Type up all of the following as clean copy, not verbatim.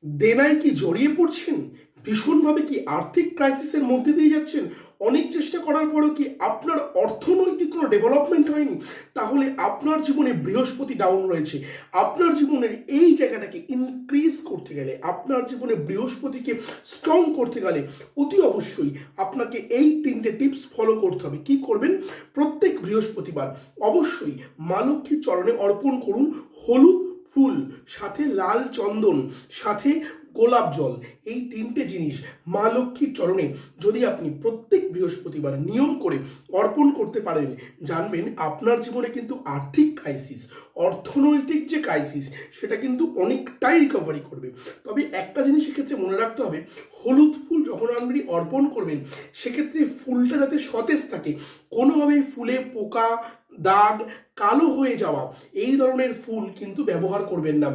দেনায় কি জড়িয়ে পড়ছেন? ভীষণভাবে কি আর্থিক ক্রাইসিসের মধ্যে দিয়ে যাচ্ছেন? অনেক চেষ্টা করার পরেও কি আপনার অর্থনৈতিক কোনো ডেভেলপমেন্ট হয়নি? তাহলে আপনার জীবনে বৃহস্পতি ডাউন রয়েছে। আপনার জীবনের এই জায়গাটাকে ইনক্রিজ করতে গেলে, আপনার জীবনে বৃহস্পতিকে স্ট্রং করতে গেলে অতি অবশ্যই আপনাকে এই তিনটে টিপস ফলো করতে হবে। কি করবেন? প্রত্যেক বৃহস্পতিবার অবশ্যই মা লক্ষ্মীর চরণে অর্পণ করুন হলুদ ফুল, সাথে লাল চন্দন, সাথে গোলাপ জল। এই তিনটে জিনিস মা লক্ষ্মীর চরণে যদি আপনি প্রত্যেক বৃহস্পতিবার নিয়ম করে অর্পণ করতে পারেন, জানবেন আপনার জীবনে কিন্তু আর্থিক ক্রাইসিস, অর্থনৈতিক যে ক্রাইসিস, সেটা কিন্তু অনেকটাই রিকভারি করবে। তবে একটা জিনিস এক্ষেত্রে মনে রাখতে হবে, হলুদ ফুল যখন আপনি অর্পণ করবেন সেক্ষেত্রে ফুলটা যাতে সতেজ থাকে, কোনোভাবেই ফুলে পোকা, দাগ, কালো হয়ে যাওয়া এই ধরনের ফুল কিন্তু ব্যবহার করবেন না।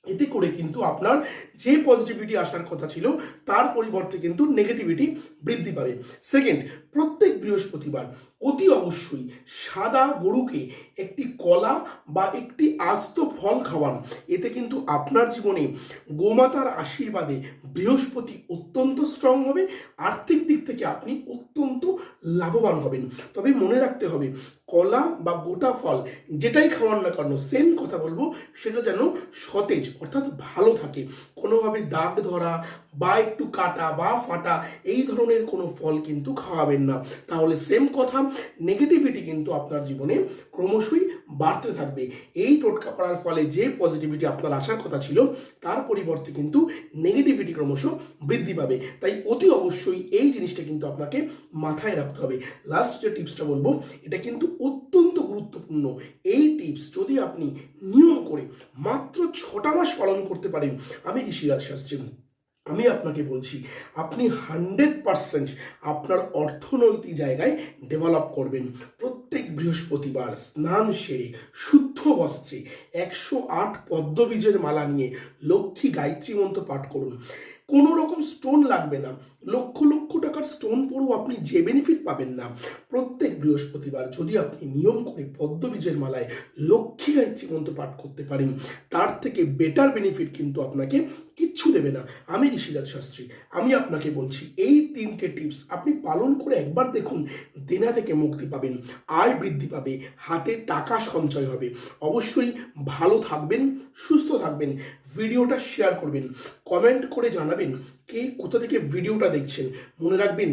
এতে করে কিন্তু আপনার যে পজিটিভিটি আসার কথা ছিল তার পরিবর্তে কিন্তু নেগেটিভিটি বৃদ্ধি পাবে। সেকেন্ড, প্রত্যেক বৃহস্পতিবার অতি অবশ্যই সাদা গরুকে একটি কলা বা একটি আস্ত ফল খাওয়ান। এতে কিন্তু আপনার জীবনে গোমাতার আশীর্বাদে বৃহস্পতি অত্যন্ত স্ট্রং হবে, আর্থিক দিক থেকে আপনি অত্যন্ত লাভবান হবেন। তবে মনে রাখতে হবে, কলা বা গোটা ফল যেটাই খাওয়ান না কেন, সেম কথা বলবো, সেটা যেন সতেজ অর্থাৎ ভালো থাকে। কোনোভাবে দাগ ধরা বা একটু কাটা বা ফাটা এই ধরনের কোনো ফল কিন্তু খাওয়াবেন না। তাহলে সেম কথা, নেগেটিভিটি কিন্তু আপনার জীবনে ক্রমশই বাড়তে থাকবে। এই টোটকা করার ফলে যে পজিটিভিটি আপনার আসার কথা ছিল তার পরিবর্তে কিন্তু নেগেটিভিটি ক্রমশ বৃদ্ধি পাবে। তাই অতি অবশ্যই এই জিনিসটা কিন্তু আপনাকে মাথায় রাখতে হবে। লাস্ট যে টিপসটা বলবো, এটা কিন্তু অত্যন্ত গুরুত্বপূর্ণ। এই টিপস যদি আপনি নিয়ম করে মাত্র 6টা মাস পালন করতে পারেন, আমি ঋষিরাজ শাস্ত্রী, আমি আপনাকে বলছি আপনি 100% আপনার অর্থনৈতিক জায়গায় ডেভেলপ করবেন। প্রত্যেক বৃহস্পতিবার স্নান সেরে শুদ্ধ বস্ত্রে 108 পদ্মবীজের মালা নিয়ে লক্ষ্মী গায়ত্রী মন্ত্র পাঠ করুন। কোনো রকম স্টোন লাগবে না, লক্ষ লক্ষ টাকার স্টোন পরেও আপনি যে বেনিফিট পাবেন না। প্রত্যেক বৃহস্পতিবার যদি আপনি নিয়ম করে পদ্মবীজের মালায় লক্ষ্মী গায়ত্রী মন্ত্র পাঠ করতে পারেন, তার থেকে বেটার বেনিফিট কিন্তু আপনাকে কিচ্ছু দেবে না। আমি ঋষিরাজ শাস্ত্রী, আমি আপনাকে বলছি এই তিনটে টিপস আপনি পালন করে একবার দেখুন, দেনা থেকে মুক্তি পাবেন, আয় বৃদ্ধি পাবে, হাতে টাকা সঞ্চয় হবে। অবশ্যই ভালো থাকবেন, সুস্থ থাকবেন, ভিডিওটা শেয়ার করবেন, কমেন্ট করে জানাবেন কে কোথা থেকে ভিডিওটা দেখছেন। মনে রাখবেন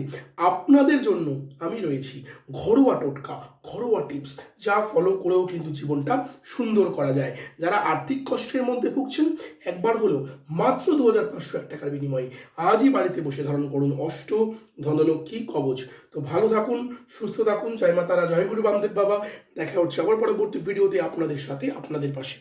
আপনাদের জন্য আমি রয়েছি। ঘরোয়া টোটকা, ঘরোয়া টিপস যা ফলো করেও কিন্তু জীবনটা সুন্দর করা যায়। যারা আর্থিক কষ্টের মধ্যে ভুগছেন, একবার হলেও মাত্র 2501 টাকার বিনিময়ে আজই বাড়িতে বসে ধারণ করুন অষ্ট ধনলক্ষ্মী কবচ। তো ভালো থাকুন, সুস্থ থাকুন, জয় মা তারা, জয় গুরু বামদেব বাবা। দেখা হচ্ছে আবার পরবর্তী ভিডিওতে আপনাদের সাথে, আপনাদের পাশে।